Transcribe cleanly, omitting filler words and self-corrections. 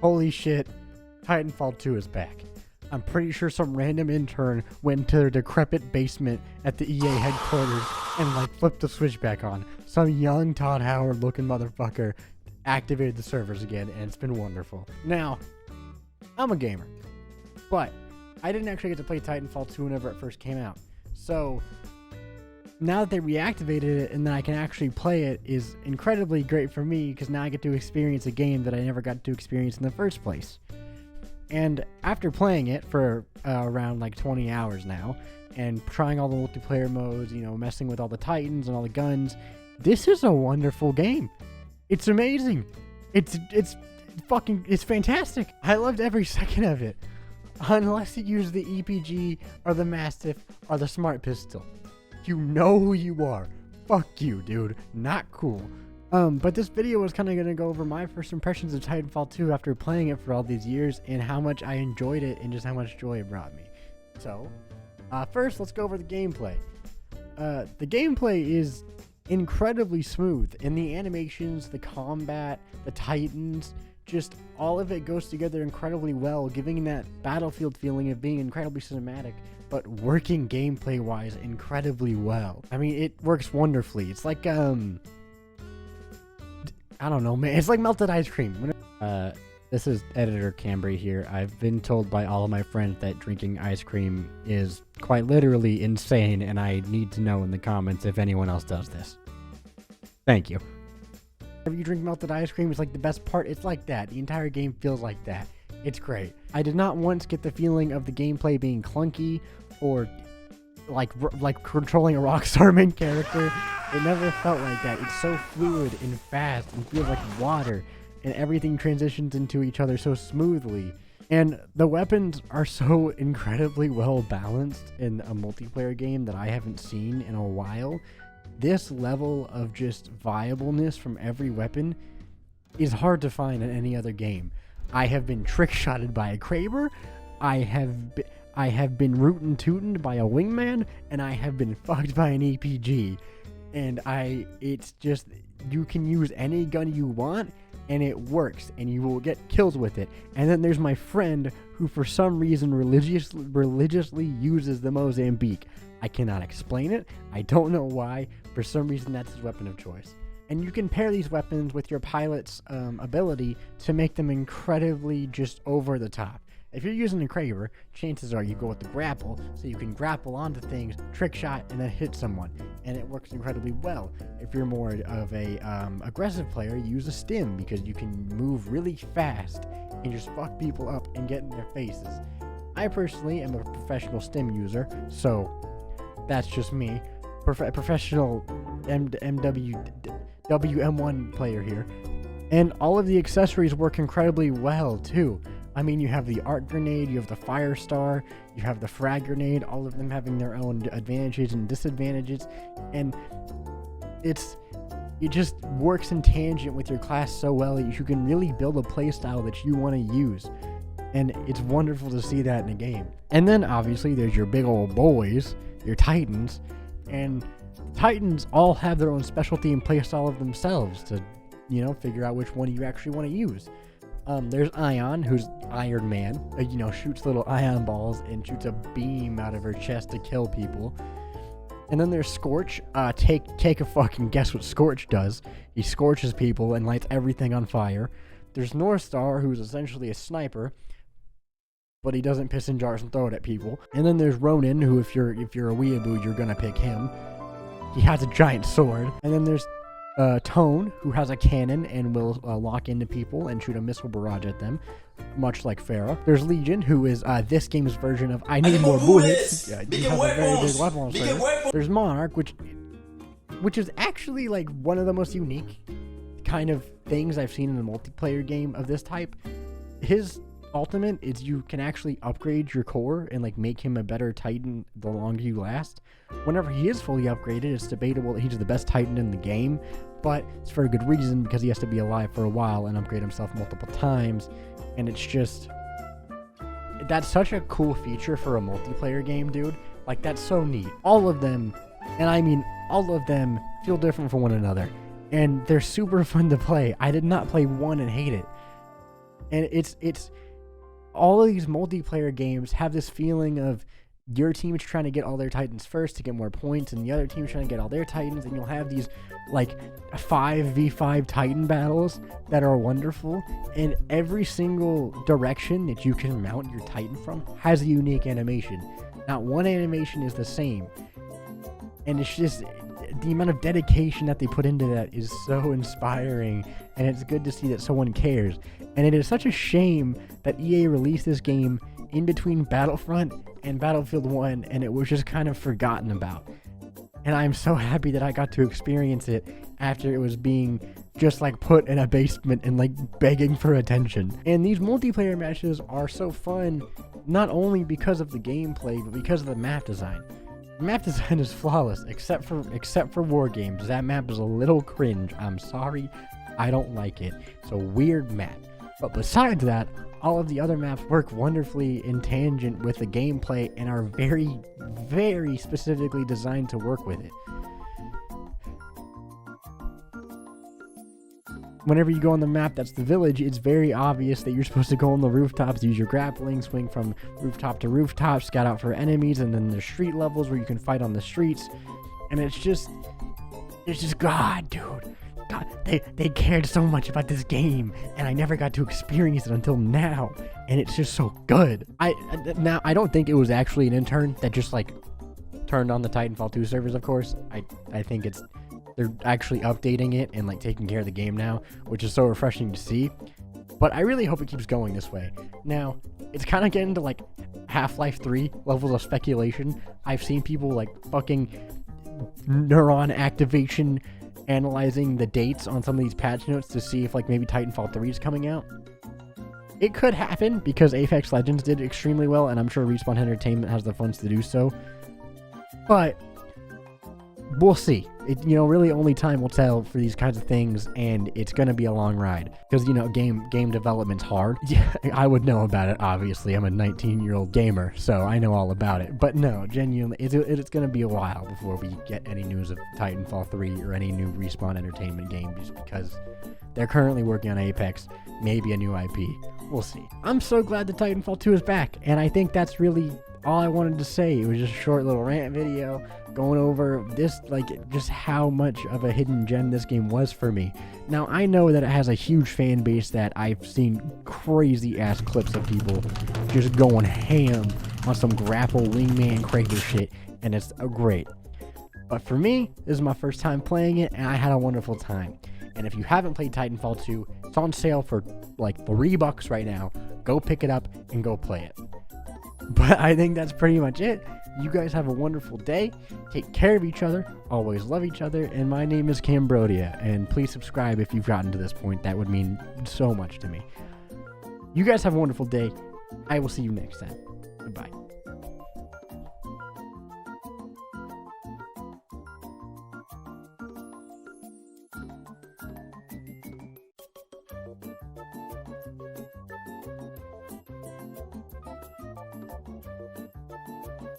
Holy shit, Titanfall 2 is back. I'm pretty sure some random intern went into their decrepit basement at the EA headquarters and like flipped the switch back on. Some young Todd Howard looking motherfucker activated the servers again, and it's been wonderful. Now, I'm a gamer, but I didn't actually get to play Titanfall 2 whenever it first came out. So now that they reactivated it and then I can actually play it is incredibly great for me, because now I get to experience a game that I never got to experience in the first place. And after playing it for around like 20 hours now, and trying all the multiplayer modes, you know, messing with all the Titans and all the guns, this is a wonderful game. It's amazing. It's fantastic. I loved every second of it. Unless you use the EPG or the Mastiff or the Smart Pistol. You know who you are. Fuck you, dude. Not cool. But this video was kind of going to go over my first impressions of Titanfall 2 after playing it for all these years, and how much I enjoyed it and just how much joy it brought me. So, first, let's go over the gameplay. The gameplay is incredibly smooth, and the animations, the combat, the Titans, just all of it goes together incredibly well, giving that Battlefield feeling of being incredibly cinematic, but working gameplay-wise incredibly well. I mean, it works wonderfully. It's like, I don't know, man. It's like melted ice cream. This is Editor Cambry here. I've been told by all of my friends that drinking ice cream is quite literally insane, and I need to know in the comments if anyone else does this. Thank you. Whenever you drink melted ice cream, it's like the best part. It's like that. The entire game feels like that. It's great. I did not once get the feeling of the gameplay being clunky or like controlling a Rockstar main character. It never felt like that. It's so fluid and fast and feels like water, and everything transitions into each other so smoothly. And the weapons are so incredibly well balanced in a multiplayer game that I haven't seen in a while. This level of just viableness from every weapon is hard to find in any other game. I have been trick-shotted by a Kraber, I have been rootin' tootin' by a wingman, and I have been fucked by an EPG. And it's just, you can use any gun you want, and it works, and you will get kills with it. And then there's my friend who for some reason religiously uses the Mozambique. I cannot explain it. I don't know why. For some reason, that's his weapon of choice. And you can pair these weapons with your pilot's ability to make them incredibly just over the top. If you're using a Kraber, chances are you go with the grapple, so you can grapple onto things, trick shot, and then hit someone. And it works incredibly well. If you're more of a aggressive player, you use a stim, because you can move really fast and just fuck people up and get in their faces. I personally am a professional stim user, so that's just me. Professional WM1 player here. And all of the accessories work incredibly well, too. I mean, you have the arc grenade, you have the fire star, you have the frag grenade, all of them having their own advantages and disadvantages, and it just works in tangent with your class so well that you can really build a playstyle that you want to use, and it's wonderful to see that in a game. And then obviously there's your big old boys, your Titans, and Titans all have their own specialty and playstyle of themselves to, you know, figure out which one you actually want to use. There's Ion, who's Iron Man, shoots little ion balls and shoots a beam out of her chest to kill people. And then there's Scorch. Take a fucking guess what Scorch does. He scorches people and lights everything on fire. There's Northstar, who's essentially a sniper, but he doesn't piss in jars and throw it at people. And then there's Ronin, who if you're a weeaboo, you're gonna pick him. He has a giant sword. And then there's Tone, who has a cannon and will lock into people and shoot a missile barrage at them, much like Farah. There's Legion, who is this game's version of I need more bullets. Yeah, he has a very big weapon on server. There's Monarch, which is actually like one of the most unique kind of things I've seen in a multiplayer game of this type. His ultimate is you can actually upgrade your core and like make him a better Titan the longer you last. Whenever he is fully upgraded, it's debatable that he's the best Titan in the game, but it's for a good reason, because he has to be alive for a while and upgrade himself multiple times. And it's just, that's such a cool feature for a multiplayer game, dude. Like, that's so neat. All of them, and I mean all of them, feel different from one another, and they're super fun to play. I did not play one and hate it. And it's all of these multiplayer games have this feeling of your team's trying to get all their Titans first to get more points, and the other team's trying to get all their Titans, and you'll have these like 5v5 Titan battles that are wonderful, and every single direction that you can mount your Titan from has a unique animation. Not one animation is the same, and it's just the amount of dedication that they put into that is so inspiring, and it's good to see that someone cares. And it is such a shame that EA released this game in between Battlefront and Battlefield 1, and it was just kind of forgotten about. And I'm so happy that I got to experience it after it was being just like put in a basement and like begging for attention. And these multiplayer matches are so fun, not only because of the gameplay, but because of the map design. The map design is flawless, except for War Games. That map is a little cringe. I'm sorry, I don't like it. It's a weird map. But besides that, all of the other maps work wonderfully in tangent with the gameplay and are very, very specifically designed to work with it. Whenever you go on the map that's the village, it's very obvious that you're supposed to go on the rooftops, use your grappling, swing from rooftop to rooftop, scout out for enemies, and then there's street levels where you can fight on the streets. And it's just God, dude. God, they cared so much about this game, and I never got to experience it until now, and it's just so good. I don't think it was actually an intern that just like turned on the Titanfall 2 servers, of course. I think they're actually updating it and like taking care of the game now, which is so refreshing to see. But I really hope it keeps going this way. Now, it's kind of getting to like Half-Life 3 levels of speculation. I've seen people like fucking neuron activation analyzing the dates on some of these patch notes to see if like maybe Titanfall 3 is coming out. It could happen because Apex Legends did extremely well, and I'm sure Respawn Entertainment has the funds to do so. But we'll see. Really only time will tell for these kinds of things, and it's gonna be a long ride because game development's hard. Yeah, I would know about it. Obviously, I'm a 19-year-old gamer, so I know all about it. But no, genuinely, it's gonna be a while before we get any news of Titanfall 3 or any new Respawn Entertainment game, just because they're currently working on Apex, maybe a new IP. We'll see. I'm so glad that Titanfall 2 is back, and I think that's really all I wanted to say. It was just a short little rant video going over this, like, just how much of a hidden gem this game was for me. Now, I know that it has a huge fan base that I've seen crazy ass clips of people just going ham on some grapple wingman crater shit, and it's great. But for me, this is my first time playing it, and I had a wonderful time. And if you haven't played Titanfall 2, it's on sale for like $3 right now. Go pick it up and go play it. But I think that's pretty much it. You guys have a wonderful day. Take care of each other. Always love each other. And my name is Cambrodia. And please subscribe if you've gotten to this point. That would mean so much to me. You guys have a wonderful day. I will see you next time.